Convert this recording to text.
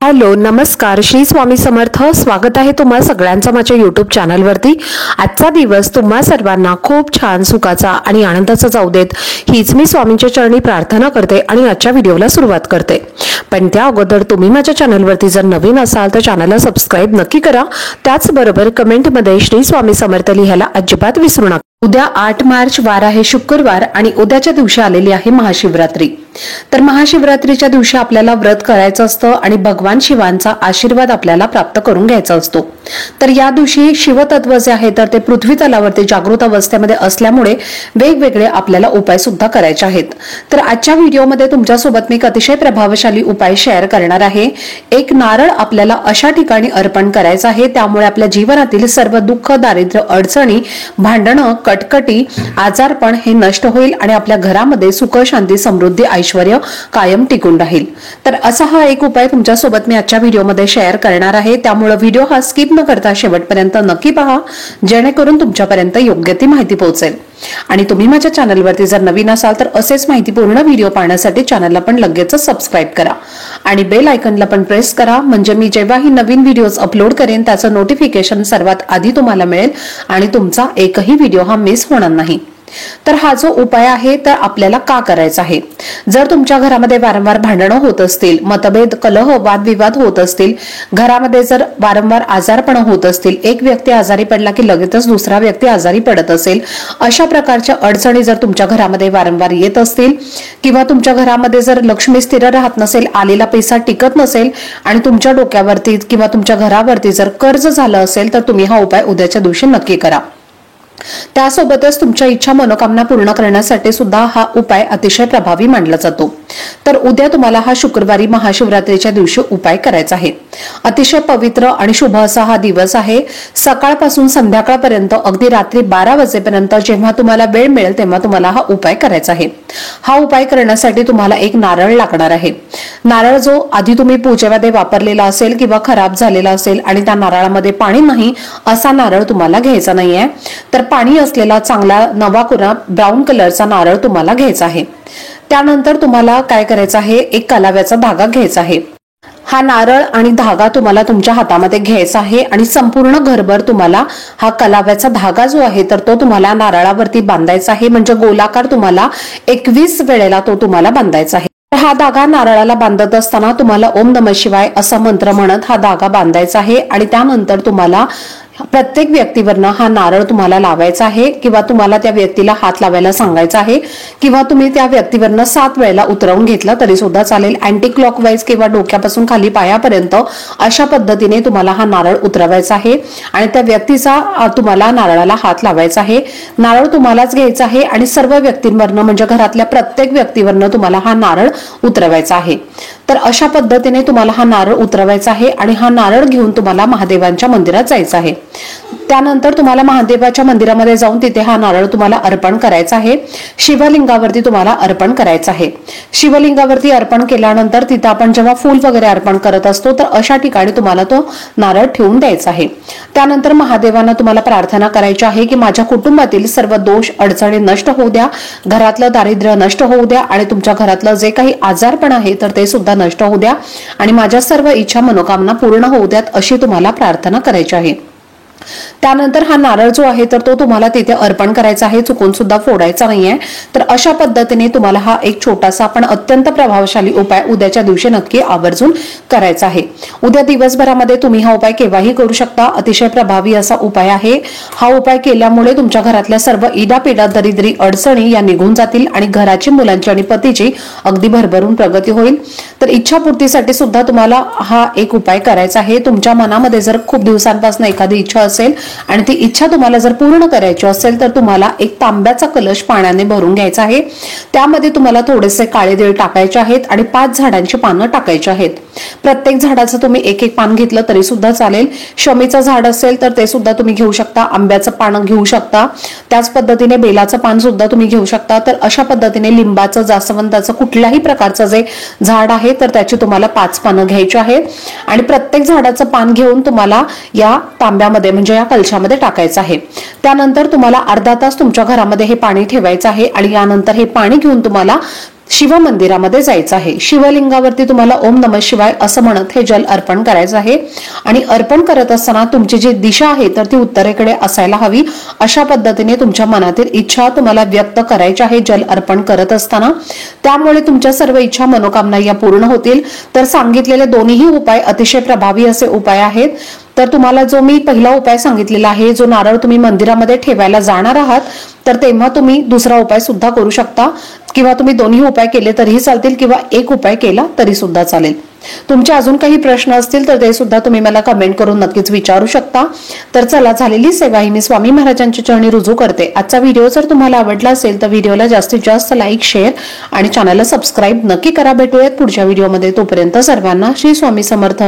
Hello नमस्कार श्री स्वामी समर्थ। स्वागत आहे तुम्हा सगळ्यांचं माझ्या YouTube चॅनलवरती। आजचा दिवस तुम्हा सर्वांना खूप छान सुखाचा आणि आनंदाचा जाऊ देत हीच मी स्वामींच्या चरणी प्रार्थना करते आणि आजच्या व्हिडिओला सुरुवात करते। पण त्या अगोदर तुम्ही माझ्या चॅनलवरती जर नवीन असाल तर चॅनलला सबस्क्राइब नक्की करा। त्याचबरोबर कमेंटमध्ये श्री स्वामी समर्थ लिहायला अजिबात विसरू नका। उद्या 8 मार्च वार आहे शुक्रवार आणि उद्याच्या दिवशी आलेली आहे महाशिवरात्री। तर महाशिवरात्रीच्या दिवशी आपल्याला व्रत करायचं असतं आणि भगवान शिवांचा आशीर्वाद आपल्याला प्राप्त करून घ्यायचा असतो। तर या दिवशी शिवतत्व जे आहे तर ते पृथ्वी तलावरती जागृत अवस्थेमध्ये असल्यामुळे वेगवेगळे आपल्याला उपाय सुद्धा करायचे आहेत। तर आजच्या व्हिडिओमध्ये तुमच्यासोबत मी एक अतिशय प्रभावशाली उपाय शेअर करणार आहे। एक नारळ आपल्याला अशा ठिकाणी अर्पण करायचं आहे, त्यामुळे आपल्या जीवनातील सर्व दुःख, दारिद्र्य, अडचणी, भांडणं, कटकटी, आजारपण हे नष्ट होईल आणि आपल्या घरामध्ये सुख, शांती, समृद्धी, ऐश्वर्य कायम टिकून राहील। तर असा हा एक उपाय तुमच्यासोबत मी आजच्या व्हिडिओमध्ये शेअर करणार आहे, त्यामुळे व्हिडिओ हा स्किप न करता शेवटपर्यंत नक्की पहा, जेणेकरून तुमच्यापर्यंत योग्य ती माहिती पोहोचेल। आणि तुम्ही माझ्या चॅनलवरती जर नवीन असाल तर असेच माहितीपूर्ण व्हिडिओ पाहण्यासाठी चॅनलला पण लगेच सबस्क्राइब करा आणि बेल आयकॉनला पण प्रेस करा, म्हणजे मी जेव्हाही नवीन व्हिडिओज अपलोड करेन त्याचं नोटिफिकेशन सर्वात आधी तुम्हाला मिळेल आणि तुमचा एकही व्हिडिओ हा मिस होणार नाही। तर हा जो उपाय आहे तर आपल्याला का करायचा आहे? जर तुमच्या घरामध्ये वारंवार भांडणं होत असतील, मतभेद, कलह, वादविवाद होत असतील, घरामध्ये जर वारंवार आजारपण होत असतील, एक व्यक्ती आजारी पडला की लगेचच दुसरा व्यक्ती आजारी पडत असेल, अशा प्रकारच्या अडचणी जर तुमच्या घरामध्ये वारंवार येत असतील किंवा तुमच्या घरामध्ये जर लक्ष्मी स्थिर राहत नसेल, आलेला पैसा टिकत नसेल आणि तुमच्या डोक्यावरती किंवा तुमच्या घरावरती जर कर्ज झालं असेल तर तुम्ही हा उपाय उद्याच्या दिवशी नक्की करा। त्यासोबतच तुमच्या इच्छा मनोकामना पूर्ण करण्यासाठी सुद्धा हा उपाय अतिशय प्रभावी मानला जातो। तर उद्या तुम्हाला हा शुक्रवारी महाशिवरात्रीच्या दिवशी उपाय करायचा आहे। अतिशय पवित्र आणि शुभ असा हा दिवस आहे। सकाळपासून संध्याकाळपर्यंत अगदी रात्री 12 वाजेपर्यंत जेव्हा तुम्हाला वेळ मिळेल तेव्हा तुम्हाला हा उपाय करायचा आहे। हा उपाय करण्यासाठी तुम्हाला एक नारळ लागणार आहे। नारळ जो आधी तुम्ही पूजेमध्ये वापरलेला असेल किंवा खराब झालेला असेल आणि त्या नारळामध्ये पाणी नाही असा नारळ तुम्हाला घ्यायचा नाहीये, तर पाणी असलेला चांगला नवा कोरा ब्राऊन कलरचा नारळ तुम्हाला घ्यायचा आहे। त्यानंतर तुम्हाला काय करायचं आहे, एक कलाव्याचा धागा घ्यायचा आहे। हा नारळ आणि धागा तुम्हाला तुमच्या हातामध्ये घ्यायचा आहे आणि संपूर्ण घरभर तुम्हाला हा कलाव्याचा धागा जो आहे तर तो तुम्हाला नारळावरती बांधायचा आहे, म्हणजे गोलाकार तुम्हाला 21 वेळेला तो तुम्हाला बांधायचा आहे। हा धागा नारळाला बांधत असताना तुम्हाला ओम नमः शिवाय असा मंत्र म्हणत हा धागा बांधायचा आहे आणि त्यानंतर तुम्हाला प्रत्येक व्यक्तीवरनं हा नारळ तुम्हाला लावायचा आहे किंवा तुम्हाला त्या व्यक्तीला हात लावायला सांगायचा आहे किंवा तुम्ही त्या व्यक्तीवरनं 7 वेळेला उतरवून घेतला तरी सुद्धा चालेल। अँटी क्लॉकवाईज किंवा डोक्यापासून खाली पायापर्यंत अशा पद्धतीने तुम्हाला हा नारळ उतरवायचा आहे आणि त्या व्यक्तीचा तुम्हाला नारळाला हात लावायचा आहे। नारळ तुम्हालाच घ्यायचा आहे आणि सर्व व्यक्तींवरनं म्हणजे घरातल्या प्रत्येक व्यक्तीवरनं तुम्हाला हा नारळ उतरवायचा आहे। तर अशा पद्धतीने तुम्हाला हा नारळ उतरवायचा आहे आणि हा नारळ घेऊन तुम्हाला महादेवांच्या मंदिरात जायचं आहे। त्यानंतर तुम्हाला महादेवाच्या मंदिरामध्ये जाऊन तिथे हा नारळ तुम्हाला अर्पण करायचा आहे। शिवलिंगावरती तुम्हाला अर्पण करायचं आहे। शिवलिंगावरती अर्पण केल्यानंतर तिथे आपण जेव्हा फूल वगैरे अर्पण करत असतो तर अशा ठिकाणी तुम्हाला तो नारळ ठेवून द्यायचा आहे। त्यानंतर महादेवांना तुम्हाला प्रार्थना करायची आहे की माझ्या कुटुंबातील सर्व दोष अडचणी नष्ट होऊ द्या, घरातलं दारिद्र्य नष्ट होऊ द्या आणि तुमच्या घरातलं जे काही आजारपण आहे तर ते सुद्धा नष्ट होऊ द्या आणि माझ्या सर्व इच्छा मनोकामना पूर्ण होऊ द्यात अशी तुम्हाला प्रार्थना करायची आहे। त्यानंतर हा नारळ जो आहे तर तो तुम्हाला तिथे अर्पण करायचा आहे, चुकून सुद्धा फोडायचा नाहीये। तर अशा पद्धतीने तुम्हाला हा एक छोटासा पण अत्यंत प्रभावशाली उपाय उद्याच्या दिवशी नक्की आवर्जून करायचा आहे। उद्या दिवसभरामध्ये तुम्ही हा उपाय केव्हाही करू शकता, अतिशय प्रभावी असा उपाय आहे। हा उपाय केल्यामुळे तुमच्या घरातल्या सर्व इडापिडा, दरिद्री, अडचणी या निघून जातील आणि घराची, मुलांची आणि पतीची अगदी भरभरून प्रगती होईल। तर इच्छापूर्तीसाठी सुद्धा तुम्हाला हा एक उपाय करायचा आहे। तुमच्या मनामध्ये जर खूप दिवसांपासून एखादी इच्छा असेल आणि ती इच्छा तुम्हाला जर पूर्ण करायची असेल तर तुम्हाला एक तांब्याचा कलश पाण्याने भरून घ्यायचा आहे। त्यामध्ये तुम्हाला थोडेसे काळे तीळ टाकायचे आहेत आणि 5 झाडांची पानं टाकायची आहेत। प्रत्येक झाडाचं तुम्ही एक एक पान घेतलं तरी सुद्धा चालेल। शमीचं झाड असेल तर ते सुद्धा तुम्ही घेऊ शकता, आंब्याचं पान घेऊ शकता, त्याच पद्धतीने बेलाचं पान सुद्धा तुम्ही घेऊ शकता। तर अशा पद्धतीने लिंबाचं, जास्वंदाचं कुठल्याही प्रकारचं जे झाड आहे तर त्याची तुम्हाला 5 पानं घ्यायची आहेत आणि प्रत्येक झाडाचं पान घेऊन तुम्हाला या तांब्यामध्ये म्हणजे या कलशामध्ये टाकायचं आहे। त्यानंतर तुम्हाला अर्धा तास तुमच्या घरामध्ये हे पाणी ठेवायचं आहे आणि यानंतर हे पाणी घेऊन तुम्हाला शिव मंदिरामध्ये जायचं आहे। शिवलिंगावरती तुम्हाला ओम नमः शिवाय असं म्हणत हे जल अर्पण करायचं आहे आणि अर्पण करत असताना तुमची जी दिशा आहे तर ती उत्तरेकडे असायला हवी। अशा पद्धतीने तुमच्या मनातील इच्छा तुम्हाला व्यक्त करायची आहे जल अर्पण करत असताना। त्यामुळे तुमच्या सर्व इच्छा मनोकामना या पूर्ण होतील। तर सांगितलेले दोन्ही उपाय अतिशय प्रभावी असे उपाय आहेत। तर तुम्हाला जो मी पहिला उपाय सांगितलेला आहे, जो नारळ तुम्ही मंदिरामध्ये ठेवायला जाणार आहात तर तेव्हा तुम्ही दुसरा उपाय सुद्धा करू शकता किंवा तुम्ही दोन्ही उपाय केले तरीही चालतील किंवा एक उपाय केला तरी सुद्धा चालेल। तुमचे अजून काही प्रश्न असतील तर ते सुद्धा तुम्ही मला कमेंट करून नक्कीच विचारू शकता। तर चला, झालेली सेवा ही मी स्वामी महाराजांच्या चरणी रुजू करते। आजचा व्हिडिओ जर तुम्हाला आवडला असेल तर व्हिडिओला जास्तीत जास्त लाईक, शेअर आणि चॅनलला सबस्क्राईब नक्की करा। भेटूयात पुढच्या व्हिडिओमध्ये, तोपर्यंत सर्वांना श्री स्वामी समर्थ।